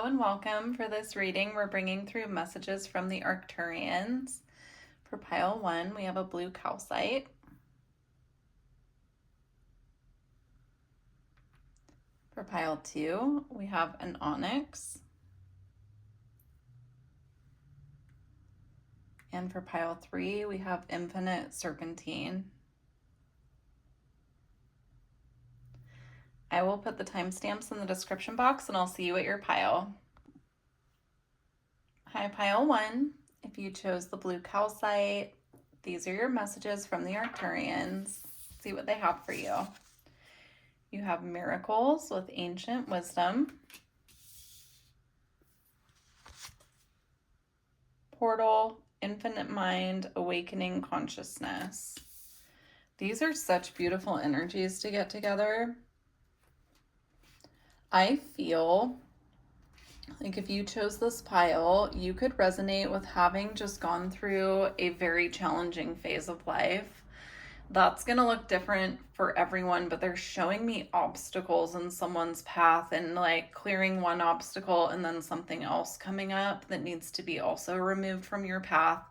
and welcome. For this reading, we're bringing through messages from the Arcturians. For pile 1, we have a blue calcite. For pile 2, we have an onyx. And for pile 3, we have infinite serpentine. I will put the timestamps in the description box and I'll see you at your pile. Hi, pile 1. If you chose the blue calcite, these are your messages from the Arcturians. See what they have for you. You have miracles with ancient wisdom. Portal, infinite mind, awakening consciousness. These are such beautiful energies to get together. I feel like if you chose this pile, you could resonate with having just gone through a very challenging phase of life. That's going to look different for everyone, but they're showing me obstacles in someone's path and like clearing one obstacle and then something else coming up that needs to be also removed from your path.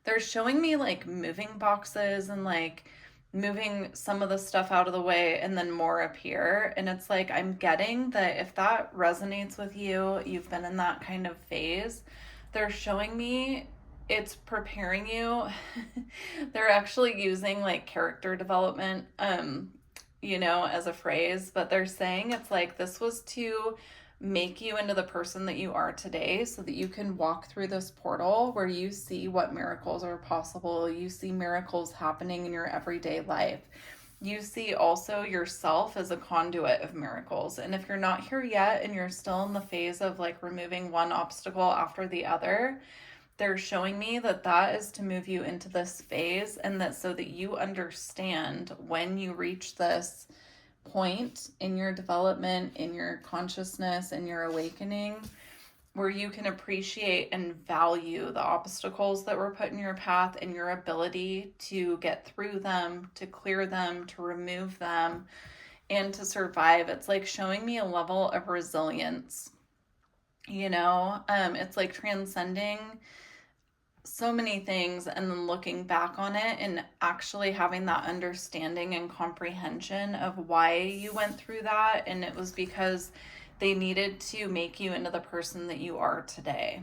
They're showing me like moving boxes and like moving some of the stuff out of the way and then more appear. And it's like, I'm getting that if that resonates with you, you've been in that kind of phase, they're showing me it's preparing you. They're actually using like character development, as a phrase, but they're saying it's like this was to make you into the person that you are today so that you can walk through this portal where you see what miracles are possible. You see miracles happening in your everyday life. You see also yourself as a conduit of miracles. And if you're not here yet and you're still in the phase of like removing one obstacle after the other, they're showing me that that is to move you into this phase, and that so that you understand when you reach this point in your development, in your consciousness, in your awakening, where you can appreciate and value the obstacles that were put in your path and your ability to get through them, to clear them, to remove them, and to survive. It's like showing me a level of resilience. It's like transcending so many things and then looking back on it and actually having that understanding and comprehension of why you went through that. And it was because they needed to make you into the person that you are today.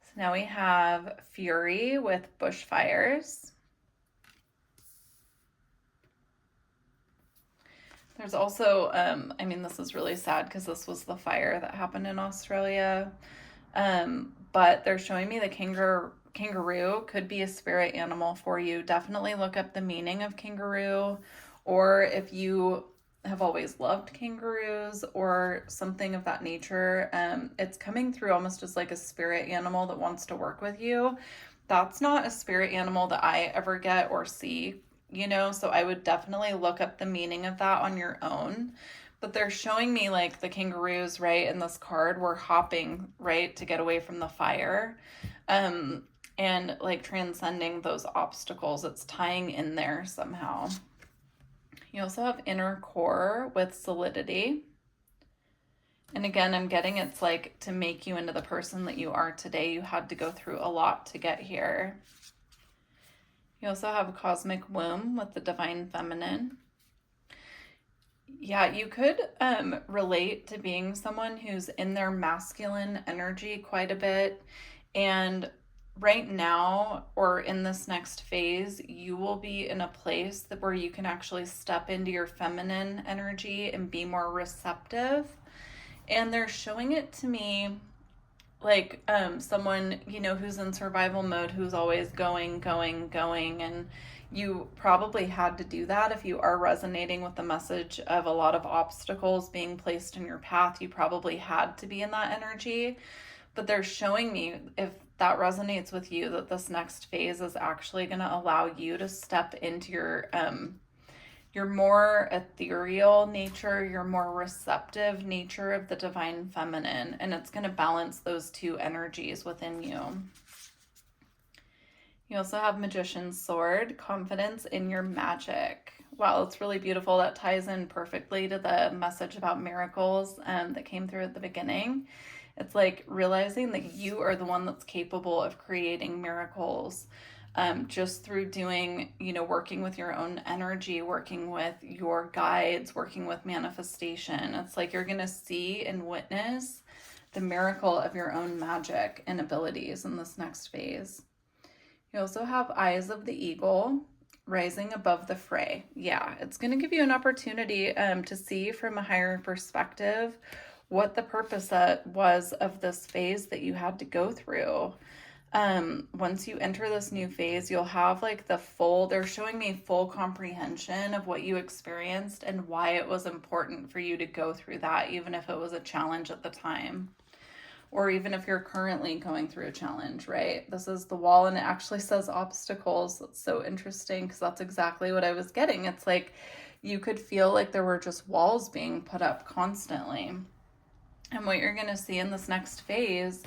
So now we have Fury with bushfires. There's also, this is really sad because this was the fire that happened in Australia. But they're showing me the kangaroo could be a spirit animal for you. Definitely look up the meaning of kangaroo, or if you have always loved kangaroos or something of that nature, it's coming through almost as like a spirit animal that wants to work with you. That's not a spirit animal that I ever get or see, so I would definitely look up the meaning of that on your own. But they're showing me like the kangaroos, right, in this card were hopping, right, to get away from the fire, and like transcending those obstacles. It's tying in there somehow. You also have inner core with solidity. And again, I'm getting it's like to make you into the person that you are today, you had to go through a lot to get here. You also have a cosmic womb with the divine feminine. Yeah, you could relate to being someone who's in their masculine energy quite a bit. And right now, or in this next phase, you will be in a place where you can actually step into your feminine energy and be more receptive. And they're showing it to me like someone, who's in survival mode, who's always going. And you probably had to do that if you are resonating with the message of a lot of obstacles being placed in your path. You probably had to be in that energy. But they're showing me, if that resonates with you, that this next phase is actually going to allow you to step into your more ethereal nature, your more receptive nature of the divine feminine, and it's going to balance those two energies within you. You also have Magician's Sword, confidence in your magic. Wow, it's really beautiful. That ties in perfectly to the message about miracles that came through at the beginning. It's like realizing that you are the one that's capable of creating miracles just through doing, working with your own energy, working with your guides, working with manifestation. It's like you're going to see and witness the miracle of your own magic and abilities in this next phase. You also have Eyes of the Eagle, rising above the fray. Yeah, it's going to give you an opportunity to see from a higher perspective what the purpose was of this phase that you had to go through. Once you enter this new phase, you'll have like they're showing me full comprehension of what you experienced and why it was important for you to go through that, even if it was a challenge at the time. Or even if you're currently going through a challenge, right? This is the wall, and it actually says obstacles. That's so interesting because that's exactly what I was getting. It's like you could feel like there were just walls being put up constantly. And what you're going to see in this next phase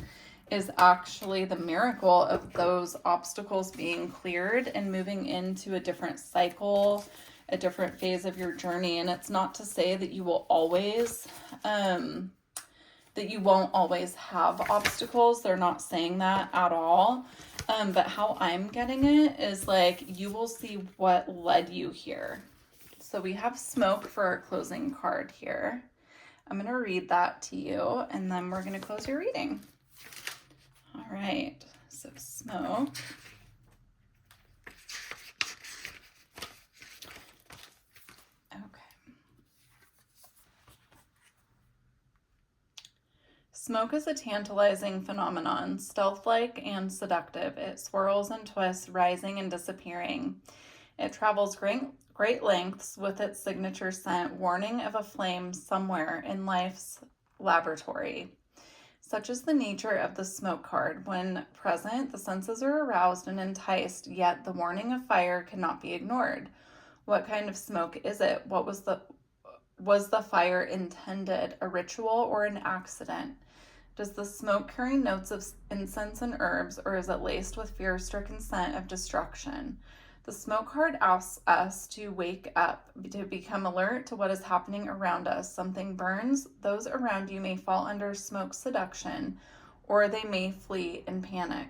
is actually the miracle of those obstacles being cleared and moving into a different cycle, a different phase of your journey. And it's not to say that you will always... that you won't always have obstacles. They're not saying that at all. But how I'm getting it is like you will see what led you here. So we have Smoke for our closing card here. I'm going to read that to you, and then we're going to close your reading. All right. So Smoke. Smoke is a tantalizing phenomenon, stealth-like and seductive. It swirls and twists, rising and disappearing. It travels great lengths with its signature scent, warning of a flame somewhere in life's laboratory. Such is the nature of the Smoke card. When present, the senses are aroused and enticed, yet the warning of fire cannot be ignored. What kind of smoke is it? Was the fire intended, a ritual or an accident? Does the smoke carry notes of incense and herbs, or is it laced with fear-stricken scent of destruction? The Smoke card asks us to wake up, to become alert to what is happening around us. Something burns. Those around you may fall under smoke seduction, or they may flee in panic.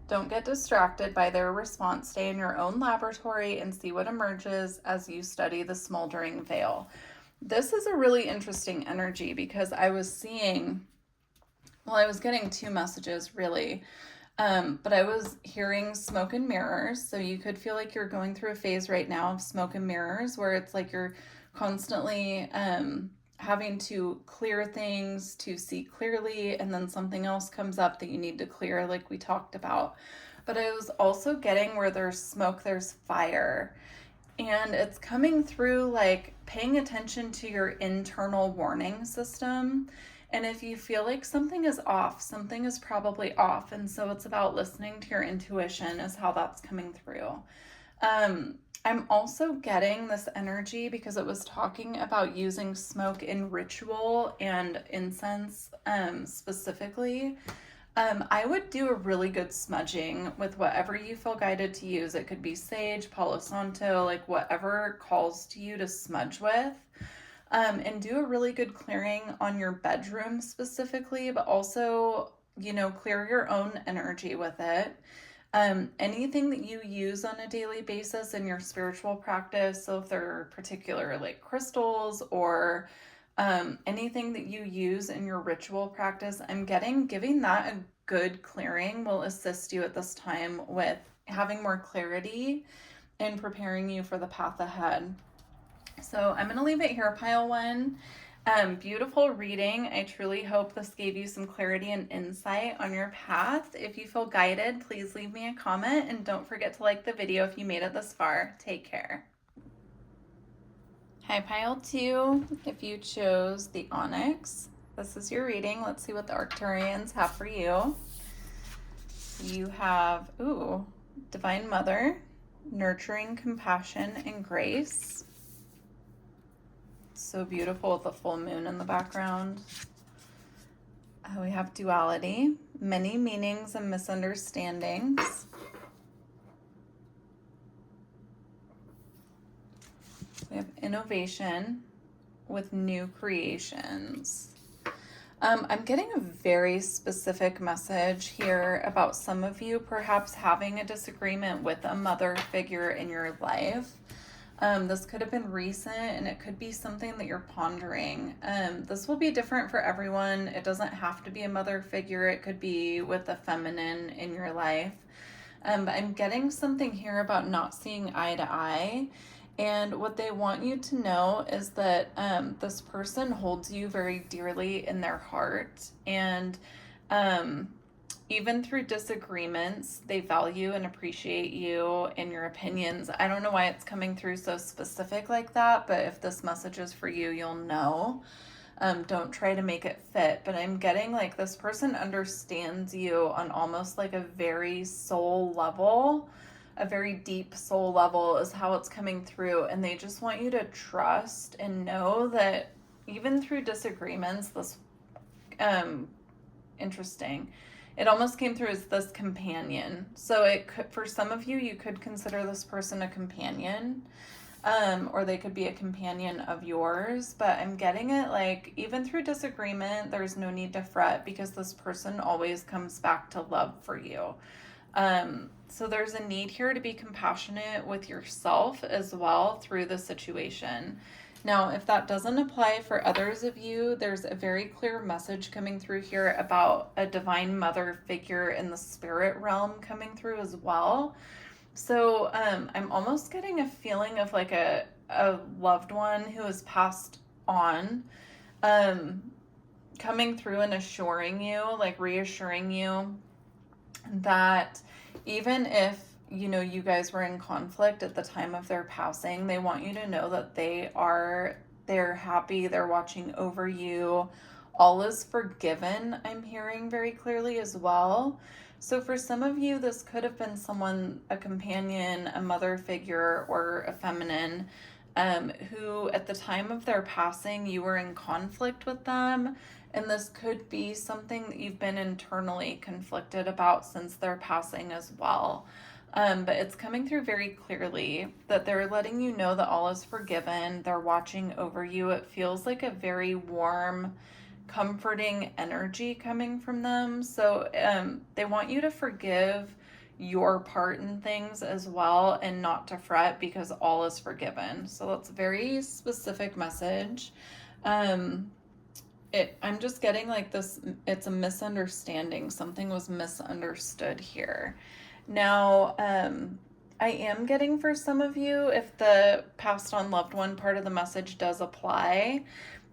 Don't get distracted by their response. Stay in your own laboratory and see what emerges as you study the smoldering veil. This is a really interesting energy because I was getting two messages really, but I was hearing smoke and mirrors. So you could feel like you're going through a phase right now of smoke and mirrors where it's like you're constantly having to clear things to see clearly, and then something else comes up that you need to clear like we talked about. But I was also getting where there's smoke, there's fire. And it's coming through like paying attention to your internal warning system. And if you feel like something is off, something is probably off. And so it's about listening to your intuition is how that's coming through. I'm also getting this energy because it was talking about using smoke in ritual and incense specifically. I would do a really good smudging with whatever you feel guided to use. It could be sage, Palo Santo, like whatever calls to you to smudge with. And do a really good clearing on your bedroom specifically, but also, clear your own energy with it. Anything that you use on a daily basis in your spiritual practice, so if they're particular like crystals or anything that you use in your ritual practice, giving that a good clearing will assist you at this time with having more clarity and preparing you for the path ahead. So I'm going to leave it here, pile one. Beautiful reading. I truly hope this gave you some clarity and insight on your path. If you feel guided, please leave me a comment, and don't forget to like the video if you made it this far. Take care. Hi, pile two. If you chose the Onyx, this is your reading. Let's see what the Arcturians have for you. You have, Divine Mother, nurturing, compassion, and grace. So beautiful with the full moon in the background. We have duality, many meanings and misunderstandings. We have innovation with new creations. I'm getting a very specific message here about some of you perhaps having a disagreement with a mother figure in your life. This could have been recent, and it could be something that you're pondering. This will be different for everyone. It doesn't have to be a mother figure. It could be with a feminine in your life. But I'm getting something here about not seeing eye to eye. And what they want you to know is that this person holds you very dearly in their heart. And even through disagreements, they value and appreciate you and your opinions. I don't know why it's coming through so specific like that, but if this message is for you, you'll know. Don't try to make it fit, but I'm getting like this person understands you on almost like a very soul level. A very deep soul level is how it's coming through, and they just want you to trust and know that even through disagreements, this interesting, it almost came through as this companion. So it could, for some of you, you could consider this person a companion, or they could be a companion of yours. But I'm getting it like even through disagreement, there's no need to fret because this person always comes back to love for you. So there's a need here to be compassionate with yourself as well through the situation. Now, if that doesn't apply for others of you, there's a very clear message coming through here about a divine mother figure in the spirit realm coming through as well. So I'm almost getting a feeling of like a loved one who has passed on, coming through and assuring you, like reassuring you that even if you guys were in conflict at the time of their passing, they want you to know that they're happy, they're watching over you, all is forgiven. I'm hearing very clearly as well. So for some of you, this could have been someone, a companion, a mother figure, or a feminine, who at the time of their passing, you were in conflict with them. And this could be something that you've been internally conflicted about since their passing as well. But it's coming through very clearly that they're letting you know that all is forgiven. They're watching over you. It feels like a very warm, comforting energy coming from them. So they want you to forgive your part in things as well and not to fret because all is forgiven. So that's a very specific message. I'm just getting like this, it's a misunderstanding. Something was misunderstood here. Now, I am getting for some of you, if the passed on loved one part of the message does apply,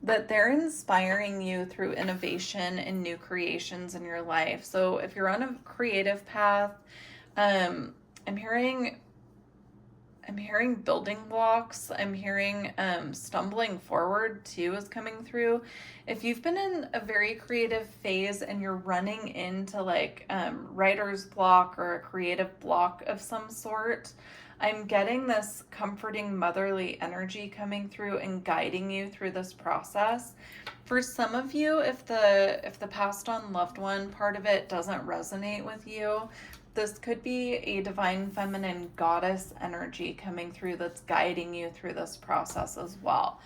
that they're inspiring you through innovation and new creations in your life. So if you're on a creative path, I'm hearing building blocks. I'm hearing stumbling forward too is coming through. If you've been in a very creative phase and you're running into like writer's block or a creative block of some sort, I'm getting this comforting motherly energy coming through and guiding you through this process. For some of you, if the passed on loved one part of it doesn't resonate with you, this could be a divine feminine goddess energy coming through that's guiding you through this process as well.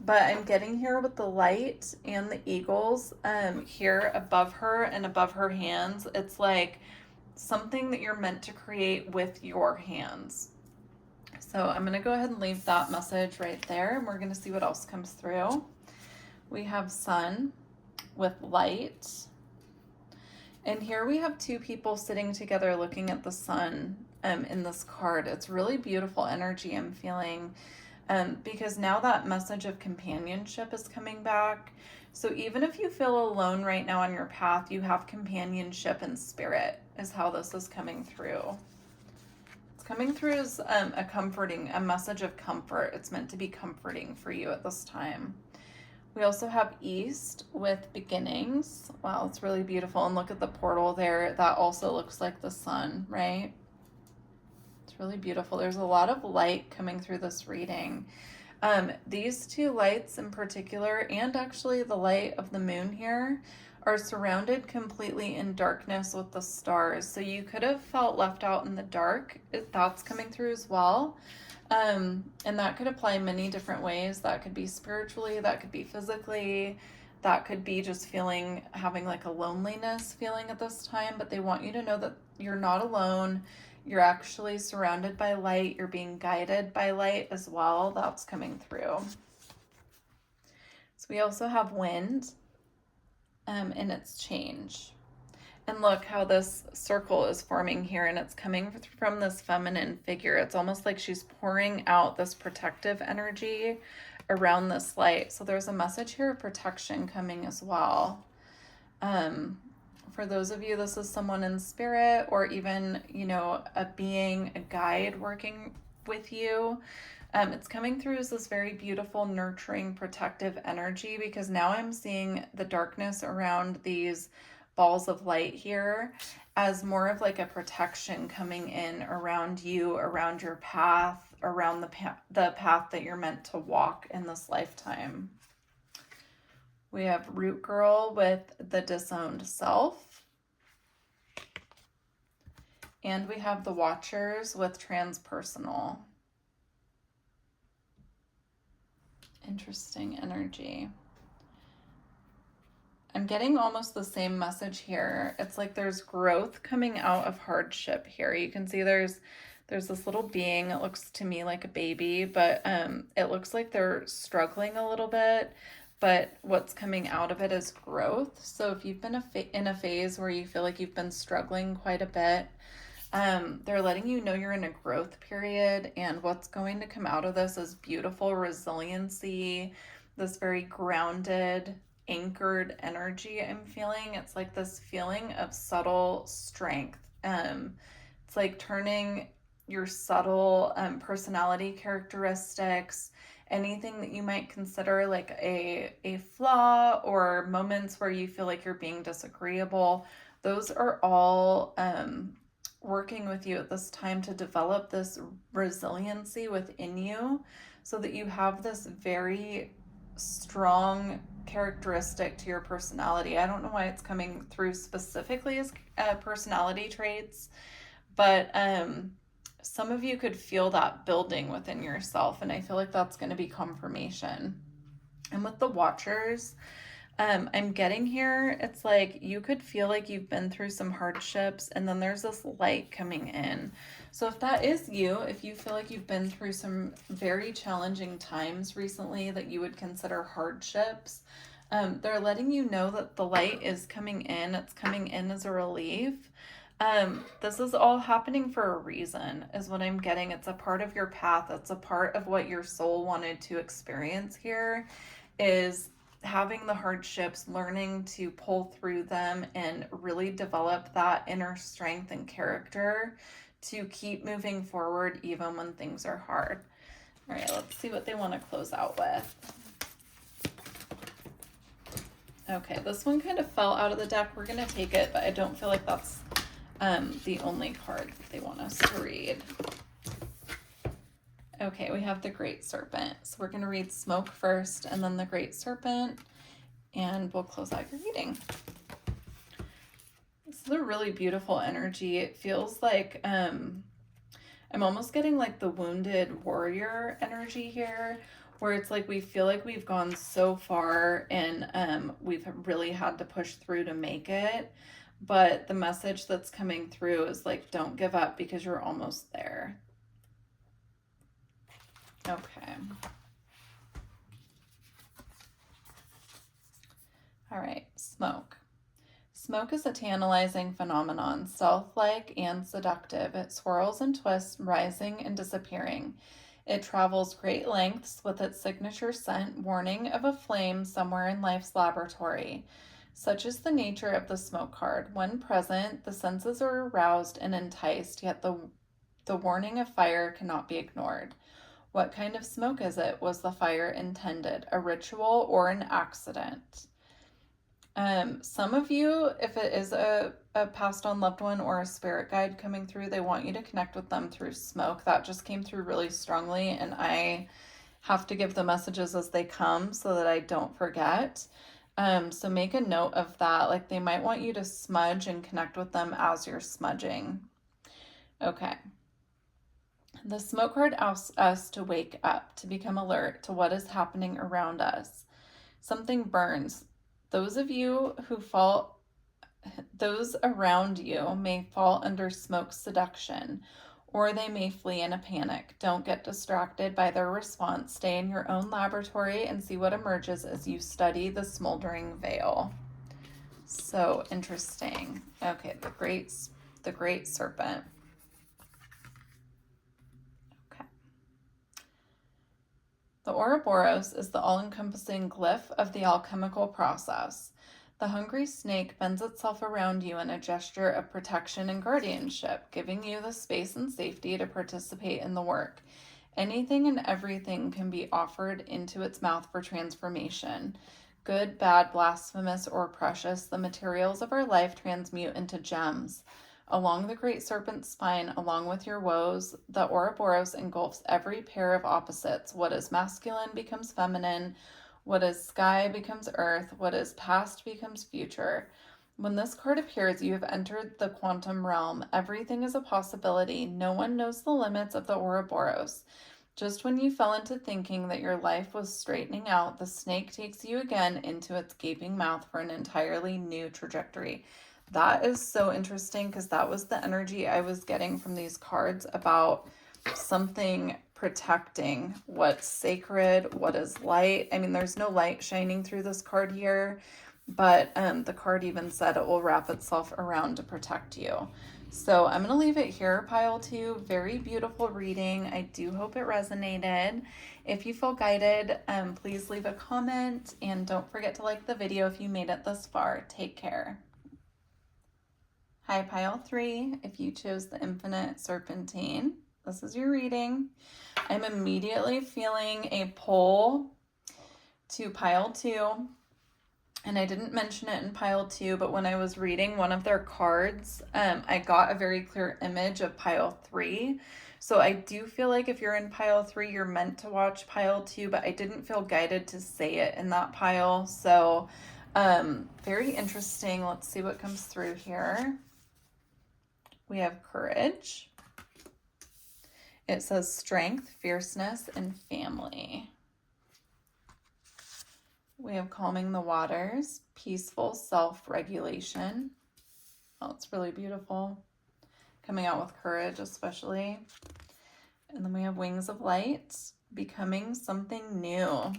But I'm getting here with the light and the eagles here above her and above her hands. It's like something that you're meant to create with your hands. So I'm going to go ahead and leave that message right there, and we're going to see what else comes through. We have sun with light. And here we have two people sitting together looking at the sun in this card. It's really beautiful energy I'm feeling because now that message of companionship is coming back. So even if you feel alone right now on your path, you have companionship in spirit is how this is coming through. It's coming through as a message of comfort. It's meant to be comforting for you at this time. We also have east with beginnings. Wow, it's really beautiful. And look at the portal there. That also looks like the sun, right? It's really beautiful. There's a lot of light coming through this reading. These two lights in particular, and actually the light of the moon here, are surrounded completely in darkness with the stars. So you could have felt left out in the dark. That's coming through as well. And that could apply many different ways. That could be spiritually, that could be physically, that could be just having like a loneliness feeling at this time. But they want you to know that you're not alone. You're actually surrounded by light. You're being guided by light as well. That's coming through. So we also have wind, and its change. And look how this circle is forming here, and it's coming from this feminine figure. It's almost like she's pouring out this protective energy around this light. So there's a message here of protection coming as well. For those of you, this is someone in spirit, or even, a being, a guide working with you. It's coming through as this very beautiful, nurturing, protective energy, because now I'm seeing the darkness around these balls of light here as more of like a protection coming in around you, around your path, around the path that you're meant to walk in this lifetime. We have Root Girl with the disowned self. And we have the Watchers with transpersonal. Interesting energy. I'm getting almost the same message here. It's like there's growth coming out of hardship here. You can see there's this little being. It looks to me like a baby, but it looks like they're struggling a little bit. But what's coming out of it is growth. So if you've been in a phase where you feel like you've been struggling quite a bit, they're letting you know you're in a growth period, and what's going to come out of this is beautiful resiliency, this very grounded, anchored energy I'm feeling. It's like this feeling of subtle strength. It's like turning your subtle personality characteristics, anything that you might consider like a flaw, or moments where you feel like you're being disagreeable, those are all working with you at this time to develop this resiliency within you, so that you have this very strong characteristic to your personality. I don't know why it's coming through specifically as personality traits, but some of you could feel that building within yourself, and I feel like that's going to be confirmation. And with the Watchers, I'm getting here, it's like you could feel like you've been through some hardships, and then there's this light coming in. So if that is you, if you feel like you've been through some very challenging times recently that you would consider hardships, they're letting you know that the light is coming in. It's coming in as a relief. This is all happening for a reason, is what I'm getting. It's a part of your path. It's a part of what your soul wanted to experience here, is having the hardships, learning to pull through them and really develop that inner strength and character to keep moving forward even when things are hard. All right, let's see what they want to close out with. Okay, this one kind of fell out of the deck. We're going to take it, but I don't feel like that's the only card they want us to read. Okay, we have the Great Serpent. So we're going to read Smoke first, and then the Great Serpent, and we'll close out your reading. This is a really beautiful energy. It feels like I'm almost getting like the wounded warrior energy here, where it's like we feel like we've gone so far, and we've really had to push through to make it. But the message that's coming through is like, don't give up, because you're almost there. Okay. All right, Smoke. Smoke is a tantalizing phenomenon, stealth-like and seductive. It swirls and twists, rising and disappearing. It travels great lengths with its signature scent, warning of a flame somewhere in life's laboratory. Such is the nature of the smoke card. When present, the senses are aroused and enticed, yet the warning of fire cannot be ignored. What kind of smoke is it? Was the fire intended? A ritual or an accident? Some of you, if it is a passed on loved one or a spirit guide coming through, they want you to connect with them through smoke. That just came through really strongly, and I have to give the messages as they come so that I don't forget. So make a note of that. Like, they might want you to smudge and connect with them as you're smudging. Okay. The smoke card asks us to wake up, to become alert to what is happening around us. Something burns. Those of you who fall, those around you may fall under smoke's seduction, or they may flee in a panic. Don't get distracted by their response. Stay in your own laboratory and see what emerges as you study the smoldering veil. So interesting. Okay, the great serpent. Okay. The Ouroboros is the all-encompassing glyph of the alchemical process. The hungry snake bends itself around you in a gesture of protection and guardianship, giving you the space and safety to participate in the work. Anything and everything can be offered into its mouth for transformation. Good, bad, blasphemous, or precious, the materials of our life transmute into gems. Along the great serpent's spine, along with your woes, the Ouroboros engulfs every pair of opposites. What is masculine becomes feminine. What is sky becomes earth. What is past becomes future. When this card appears, you have entered the quantum realm. Everything is a possibility. No one knows the limits of the Ouroboros. Just when you fell into thinking that your life was straightening out, the snake takes you again into its gaping mouth for an entirely new trajectory. That is so interesting because that was the energy I was getting from these cards about something protecting what's sacred, what is light. I mean, there's no light shining through this card here, but the card even said it will wrap itself around to protect you. So I'm going to leave it here, pile 2. Very beautiful reading. I do hope it resonated. If you feel guided, please leave a comment, and don't forget to like the video if you made it this far. Take care. Hi, pile 3. If you chose the Infinite Serpentine, this is your reading. I'm immediately feeling a pull to pile 2. And I didn't mention it in pile 2, but when I was reading one of their cards, I got a very clear image of pile 3. So I do feel like if you're in pile 3, you're meant to watch pile 2, but I didn't feel guided to say it in that pile. So very interesting. Let's see what comes through here. We have courage. It says strength, fierceness, and family. We have calming the waters, peaceful self-regulation. Oh, it's really beautiful. Coming out with courage, especially. And then we have wings of light, becoming something new.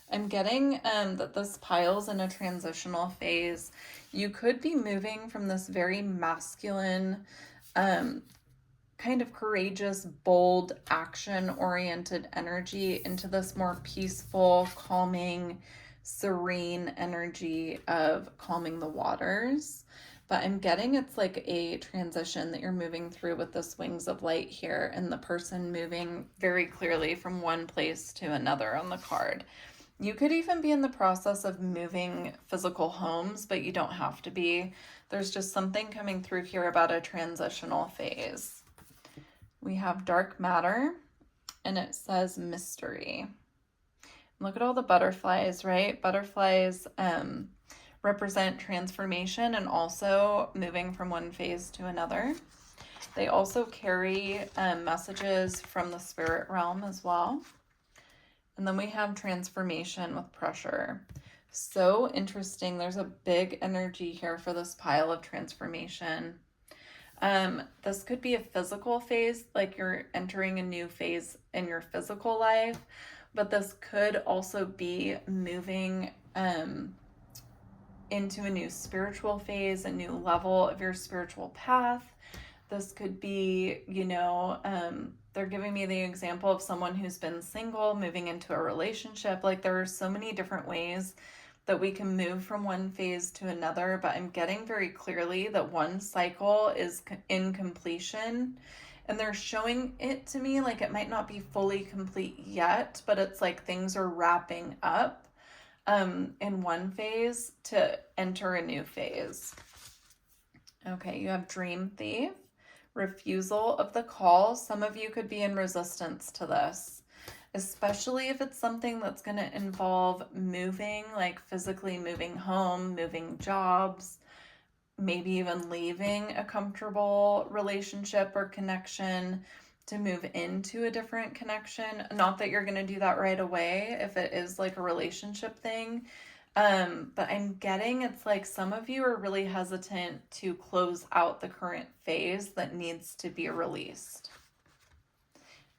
I'm getting that this pile's in a transitional phase. You could be moving from this very masculine, kind of courageous, bold, action-oriented energy into this more peaceful, calming, serene energy of calming the waters. But I'm getting it's like a transition that you're moving through with this wings of light here, and the person moving very clearly from one place to another on the card. You could even be in the process of moving physical homes, but you don't have to be. There's just something coming through here about a transitional phase. We have dark matter, and it says mystery. Look at all the butterflies, right? Butterflies represent transformation and also moving from one phase to another. They also carry messages from the spirit realm as well. And then we have transformation with pressure. So interesting. There's a big energy here for this pile of transformation. This could be a physical phase, like you're entering a new phase in your physical life, but this could also be moving into a new spiritual phase, a new level of your spiritual path. This could be, they're giving me the example of someone who's been single, moving into a relationship. Like there are so many different ways that we can move from one phase to another, but I'm getting very clearly that one cycle is in completion, and they're showing it to me like it might not be fully complete yet, but it's like things are wrapping up in one phase to enter a new phase. Okay, you have Dream Thief, refusal of the call. Some of you could be in resistance to this, especially if it's something that's going to involve moving, like physically moving home, moving jobs, maybe even leaving a comfortable relationship or connection. to move into a different connection. Not that you're going to do that right away if it is like a relationship thing. But I'm getting it's like some of you are really hesitant to close out the current phase that needs to be released.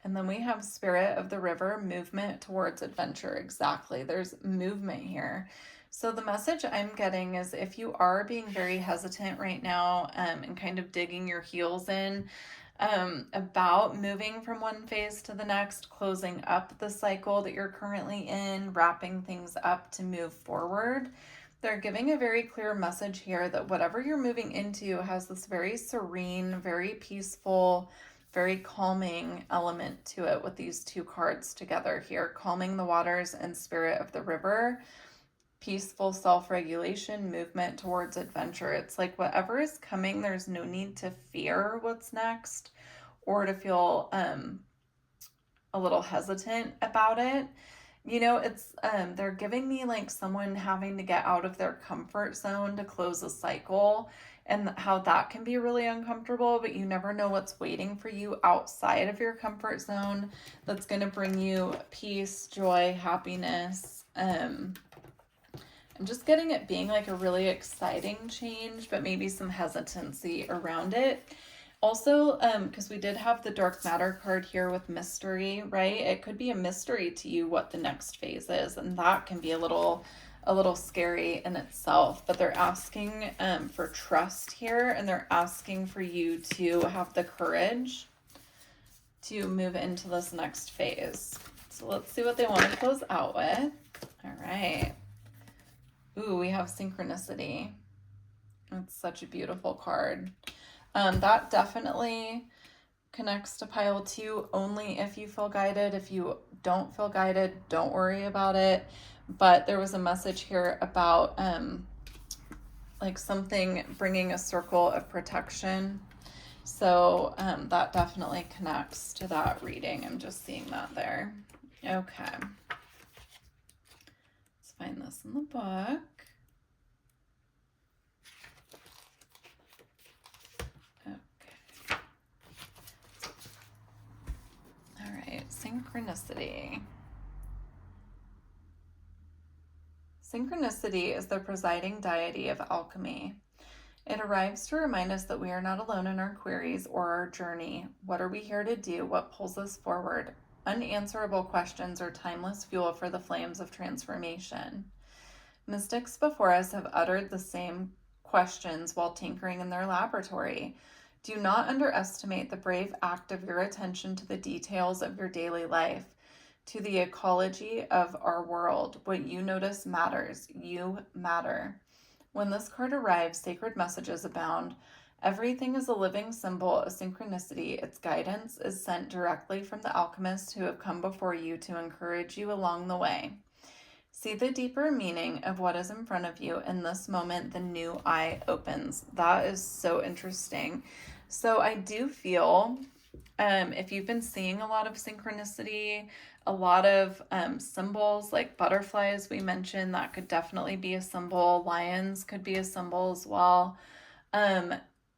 And then we have Spirit of the River, movement towards adventure. Exactly. There's movement here. So the message I'm getting is if you are being very hesitant right now and kind of digging your heels in about moving from one phase to the next, closing up the cycle that you're currently in, wrapping things up to move forward, they're giving a very clear message here that whatever you're moving into has this very serene, very peaceful, very calming element to it with these two cards together here. Calming the waters and Spirit of the River. Peaceful self-regulation, movement towards adventure. It's like whatever is coming, there's no need to fear what's next or to feel a little hesitant about it. You know, it's they're giving me like someone having to get out of their comfort zone to close a cycle, and how that can be really uncomfortable, but you never know what's waiting for you outside of your comfort zone that's going to bring you peace, joy, happiness. I'm just getting it being like a really exciting change, but maybe some hesitancy around it. Also, because we did have the dark matter card here with mystery, right? It could be a mystery to you what the next phase is, and that can be a little scary in itself. But they're asking for trust here, and they're asking for you to have the courage to move into this next phase. So let's see what they want to close out with. All right. Ooh, we have synchronicity. It's such a beautiful card. That definitely connects to pile 2 only if you feel guided. If you don't feel guided, don't worry about it. But there was a message here about like something bringing a circle of protection. So that definitely connects to that reading. I'm just seeing that there. Okay. Find this in the book. Okay. All right, synchronicity. Synchronicity is the presiding deity of alchemy. It arrives to remind us that we are not alone in our queries or our journey. What are we here to do? What pulls us forward? Unanswerable questions are timeless fuel for the flames of transformation. Mystics before us have uttered the same questions while tinkering in their laboratory. Do not underestimate the brave act of your attention to the details of your daily life, to the ecology of our world. What you notice matters. You matter. When this card arrives, sacred messages abound. Everything is a living symbol of synchronicity. Its guidance is sent directly from the alchemists who have come before you to encourage you along the way. See the deeper meaning of what is in front of you. In this moment, the new eye opens. That is so interesting. So I do feel, if you've been seeing a lot of synchronicity, a lot of symbols like butterflies we mentioned, that could definitely be a symbol. Lions could be a symbol as well.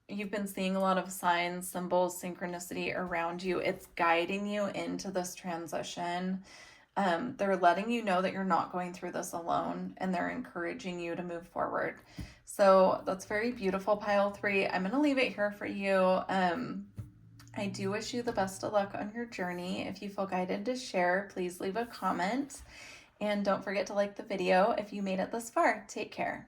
You've been seeing a lot of signs, symbols, synchronicity around you. It's guiding you into this transition. They're letting you know that you're not going through this alone, and they're encouraging you to move forward. So that's very beautiful, pile 3. I'm going to leave it here for you. I do wish you the best of luck on your journey. If you feel guided to share, please leave a comment. And don't forget to like the video if you made it this far. Take care.